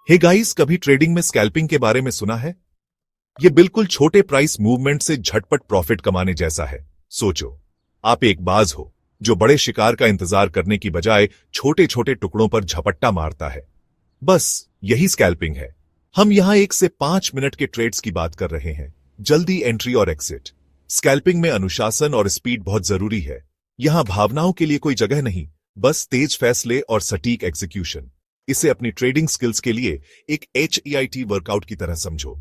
Hey guys, कभी trading में scalping के बारे में सुना है? ये बिल्कुल छोटे प्राइस मूवमेंट से झटपट प्रॉफिट कमाने जैसा है। सोचो, आप एक बाज हो जो बड़े शिकार का इंतजार करने की बजाय छोटे छोटे टुकड़ों पर झपट्टा मारता है। बस यही स्कैल्पिंग है। हम यहां 1 से 5 मिनट के ट्रेड्स की बात कर रहे हैं, जल्दी एंट्री और एग्जिट। स्कैल्पिंग में अनुशासन और स्पीड बहुत जरूरी है। यहां भावनाओं के लिए कोई जगह नहीं, बस तेज फैसले और सटीक एग्जीक्यूशन। इसे अपनी ट्रेडिंग स्किल्स के लिए एक HEIT वर्कआउट की तरह समझो।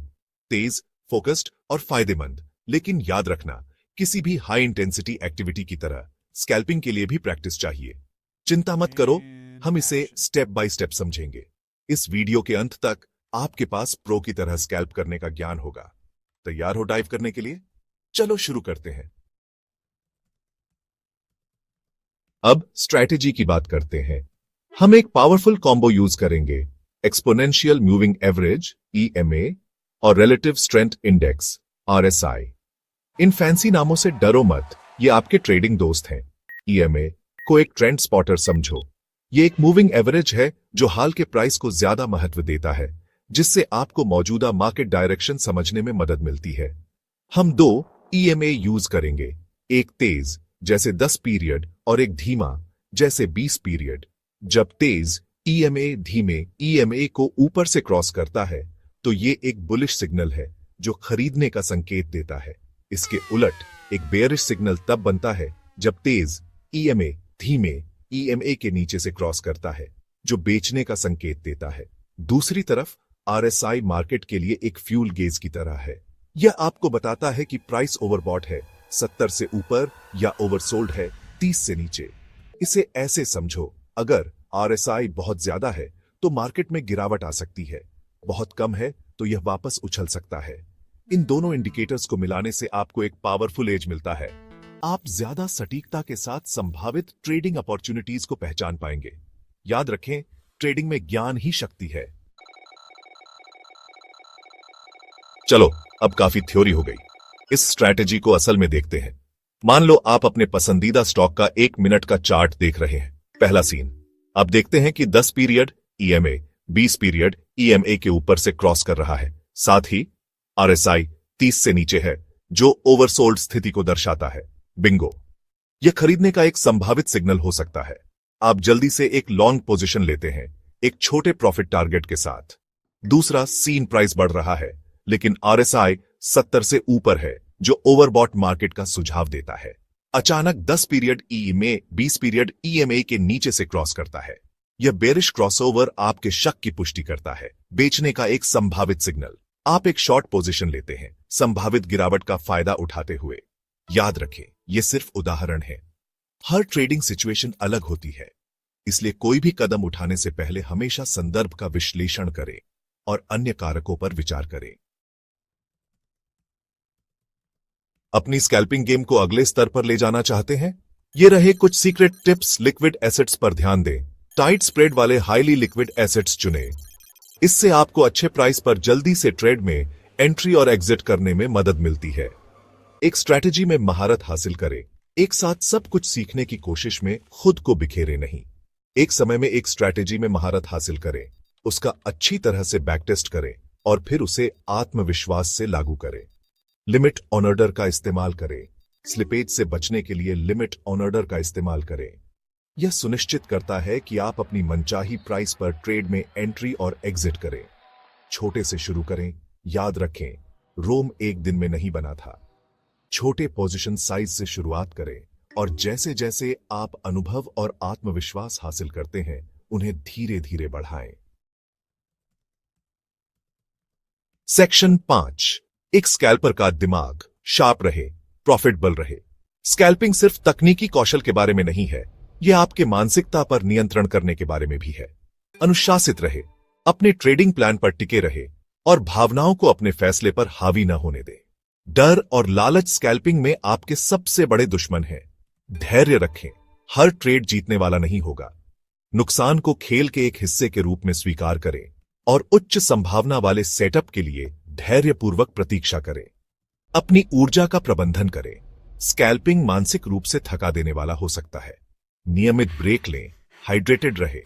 तेज, फोकस्ड और फायदेमंद। लेकिन याद रखना, किसी भी हाई इंटेंसिटी एक्टिविटी की तरह स्कैल्पिंग के लिए भी प्रैक्टिस चाहिए। चिंता मत करो, हम इसे स्टेप बाय स्टेप समझेंगे। इस वीडियो के अंत तक आपके पास प्रो की तरह स्कैल्प करने का ज्ञान होगा। तैयार हो डाइव करने के लिए? चलो शुरू करते हैं। अब स्ट्रैटेजी की बात करते हैं। हम एक पावरफुल कॉम्बो यूज करेंगे, एक्सपोनेंशियल मूविंग एवरेज EMA और रिलेटिव स्ट्रेंथ इंडेक्स RSI। इन फैंसी नामों से डरो मत, ये आपके ट्रेडिंग दोस्त हैं। EMA को एक ट्रेंड स्पॉटर समझो। ये एक मूविंग एवरेज है जो हाल के प्राइस को ज्यादा महत्व देता है, जिससे आपको मौजूदा मार्केट डायरेक्शन समझने में मदद मिलती है। हम 2 EMA यूज करेंगे, एक तेज जैसे 10 पीरियड और एक धीमा जैसे 20 पीरियड। जब तेज EMA धीमे EMA को ऊपर से क्रॉस करता है तो ये एक बुलिश सिग्नल है जो खरीदने का संकेत देता है। इसके उलट एक बेयरिश सिग्नल तब बनता है जब तेज EMA धीमे EMA के नीचे से क्रॉस करता है, जो बेचने का संकेत देता है। दूसरी तरफ RSI मार्केट के लिए एक फ्यूल गेज की तरह है। यह आपको बताता है कि प्राइस ओवरबॉट है 70 से ऊपर या ओवरसोल्ड है 30 से नीचे। इसे ऐसे समझो, अगर RSI बहुत ज्यादा है तो मार्केट में गिरावट आ सकती है, बहुत कम है तो यह वापस उछल सकता है। इन दोनों इंडिकेटर्स को मिलाने से आपको एक पावरफुल एज मिलता है। आप ज्यादा सटीकता के साथ संभावित ट्रेडिंग अपॉर्चुनिटीज को पहचान पाएंगे। याद रखें, ट्रेडिंग में ज्ञान ही शक्ति है। चलो, अब काफी थ्योरी हो गई। इस स्ट्रैटेजी को असल में देखते हैं। मान लो आप अपने पसंदीदा स्टॉक का 1 मिनट का चार्ट देख रहे हैं। पहला सीन, आप देखते हैं कि 10 पीरियड EMA 20 पीरियड EMA के ऊपर से क्रॉस कर रहा है। साथ ही RSI 30 से नीचे है, जो ओवरसोल्ड स्थिति को दर्शाता है। बिंगो, यह खरीदने का एक संभावित सिग्नल हो सकता है। आप जल्दी से एक लॉन्ग पोजीशन लेते हैं, एक छोटे प्रॉफिट टारगेट के साथ। दूसरा सीन, प्राइस बढ़ रहा है लेकिन RSI 70 से ऊपर है, जो ओवरबॉट मार्केट का सुझाव देता है। अचानक 10 पीरियड EMA 20 पीरियड EMA के नीचे से क्रॉस करता है। यह बेरिश क्रॉसओवर आपके शक की पुष्टि करता है, बेचने का एक संभावित सिग्नल। आप एक शॉर्ट पोजीशन लेते हैं, संभावित गिरावट का फायदा उठाते हुए। याद रखें, यह सिर्फ उदाहरण है। हर ट्रेडिंग सिचुएशन अलग होती है, इसलिए कोई भी कदम उठाने से पहले हमेशा संदर्भ का विश्लेषण करें और अन्य कारकों पर विचार करें। अपनी स्कैल्पिंग गेम को अगले स्तर पर ले जाना चाहते हैं? ये रहे कुछ सीक्रेट टिप्स। लिक्विड एसेट्स पर ध्यान दें। टाइट स्प्रेड वाले हाईली लिक्विड एसेट्स चुनें। इससे आपको अच्छे प्राइस पर जल्दी से ट्रेड में एंट्री और एग्जिट करने में मदद मिलती है। एक स्ट्रैटेजी में महारत हासिल करें। एक साथ सब कुछ सीखने की कोशिश में खुद को बिखेरे नहीं। एक समय में एक स्ट्रैटेजी में महारत हासिल करें, उसका अच्छी तरह से बैक टेस्ट करें और फिर उसे आत्मविश्वास से लागू करें। लिमिट ऑन ऑर्डर का इस्तेमाल करें। स्लिपेज से बचने के लिए लिमिट ऑन ऑर्डर का इस्तेमाल करें। यह सुनिश्चित करता है कि आप अपनी मनचाही प्राइस पर ट्रेड में एंट्री और एग्जिट करें। छोटे से शुरू करें। याद रखें, रोम एक दिन में नहीं बना था। छोटे पोजीशन साइज से शुरुआत करें और जैसे जैसे आप अनुभव और आत्मविश्वास हासिल करते हैं, उन्हें धीरे धीरे बढ़ाएं। सेक्शन 5, एक स्कैल्पर का दिमाग शार्प रहे, प्रॉफिटेबल रहे। स्कैल्पिंग सिर्फ तकनीकी कौशल के बारे में नहीं है, यह आपके मानसिकता पर नियंत्रण करने के बारे में भी है। अनुशासित रहे, अपने ट्रेडिंग प्लान पर टिके रहे और भावनाओं को अपने फैसले पर हावी न होने दें। डर और लालच स्कैल्पिंग में आपके सबसे बड़े दुश्मन हैं। धैर्य रखें, हर ट्रेड जीतने वाला नहीं होगा। नुकसान को खेल के एक हिस्से के रूप में स्वीकार करें और उच्च संभावना वाले सेटअप के लिए धैर्यपूर्वक प्रतीक्षा करें। अपनी ऊर्जा का प्रबंधन करें। स्कैल्पिंग मानसिक रूप से थका देने वाला हो सकता है। नियमित ब्रेक लें, हाइड्रेटेड रहे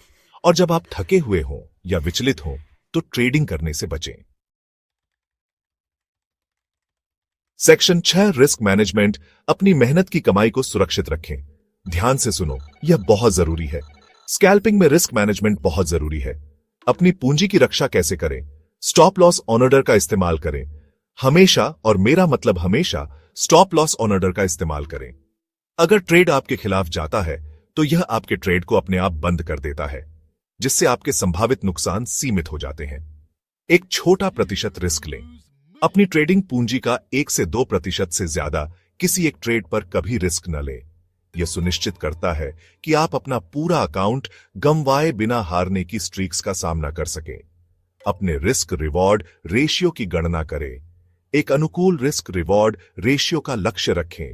और जब आप थके हुए हों या विचलित हों, तो ट्रेडिंग करने से बचें। Section 6 risk management. अपनी मेहनत की कमाई को सुरक्षित रखें। ध्यान से सुनो, यह बहुत जरूरी है। स्कैल्पिंग में रिस्क मैनेजमेंट बहुत जरूरी है। अपनी पूंजी की रक्षा कैसे करें? स्टॉप लॉस ऑन ऑर्डर का इस्तेमाल करें। हमेशा, और मेरा मतलब हमेशा, स्टॉप लॉस ऑन ऑर्डर का इस्तेमाल करें। अगर ट्रेड आपके खिलाफ जाता है तो यह आपके ट्रेड को अपने आप बंद कर देता है, जिससे आपके संभावित नुकसान सीमित हो जाते हैं। एक छोटा प्रतिशत रिस्क लें। अपनी ट्रेडिंग पूंजी का 1 से 2% से ज्यादा किसी एक ट्रेड पर कभी रिस्क न लें। यह सुनिश्चित करता है कि आप अपना पूरा अकाउंट गंवाए बिना हारने की स्ट्रीक्स का सामना कर सकें। अपने रिस्क रिवॉर्ड रेशियो की गणना करें। एक अनुकूल रिस्क रिवॉर्ड रेशियो का लक्ष्य रखें,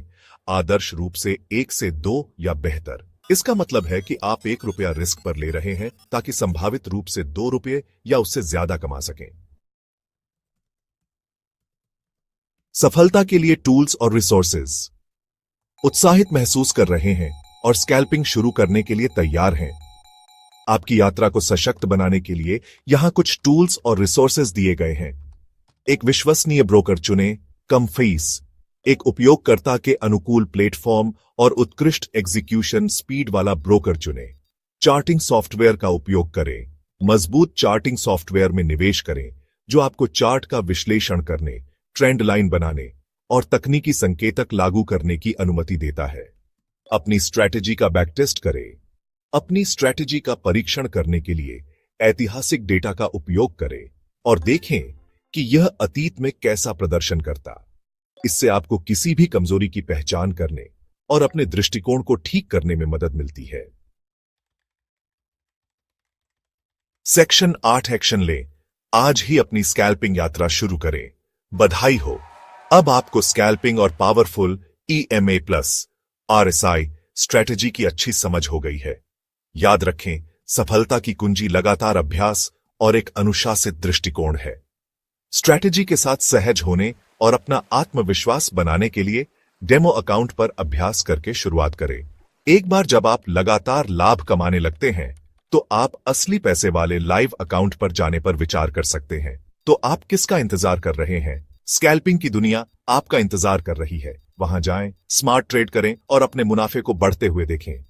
आदर्श रूप से 1 से 2 या बेहतर। इसका मतलब है कि आप ₹1 रिस्क पर ले रहे हैं ताकि संभावित रूप से ₹2 या उससे ज्यादा कमा सकें। सफलता के लिए टूल्स और रिसोर्सेज। उत्साहित महसूस कर रहे हैं और स्कैल्पिंग शुरू करने के लिए तैयार हैं। आपकी यात्रा को सशक्त बनाने के लिए यहां कुछ टूल्स और रिसोर्सेज दिए गए हैं। एक विश्वसनीय ब्रोकर चुनें, कम फीस, एक उपयोगकर्ता के अनुकूल प्लेटफॉर्म और उत्कृष्ट एग्जीक्यूशन स्पीड वाला ब्रोकर चुनें। चार्टिंग सॉफ्टवेयर का उपयोग करें। मजबूत चार्टिंग सॉफ्टवेयर में निवेश करें जो आपको चार्ट का विश्लेषण करने, ट्रेंड लाइन बनाने और तकनीकी संकेतक लागू करने की अनुमति देता है। अपनी स्ट्रैटेजी का बैकटेस्ट करें। अपनी स्ट्रैटेजी का परीक्षण करने के लिए ऐतिहासिक डेटा का उपयोग करें और देखें कि यह अतीत में कैसा प्रदर्शन करता। इससे आपको किसी भी कमजोरी की पहचान करने और अपने दृष्टिकोण को ठीक करने में मदद मिलती है। सेक्शन 8 एक्शन लें। आज ही अपनी स्कैल्पिंग यात्रा शुरू करें। बधाई हो, अब आपको स्कैल्पिंग और powerful EMA plus RSI strategy की अच्छी समझ हो गई है। याद रखें, सफलता की कुंजी लगातार अभ्यास और एक अनुशासित दृष्टिकोण है। स्ट्रैटेजी के साथ सहज होने और अपना आत्मविश्वास बनाने के लिए डेमो अकाउंट पर अभ्यास करके शुरुआत करें। एक बार जब आप लगातार लाभ कमाने लगते हैं तो आप असली पैसे वाले लाइव अकाउंट पर जाने पर विचार कर सकते हैं। तो आप किसका इंतजार कर रहे हैं? स्कैल्पिंग की दुनिया आपका इंतजार कर रही है। वहां जाएं, स्मार्ट ट्रेड करें और अपने मुनाफे को बढ़ते हुए देखें।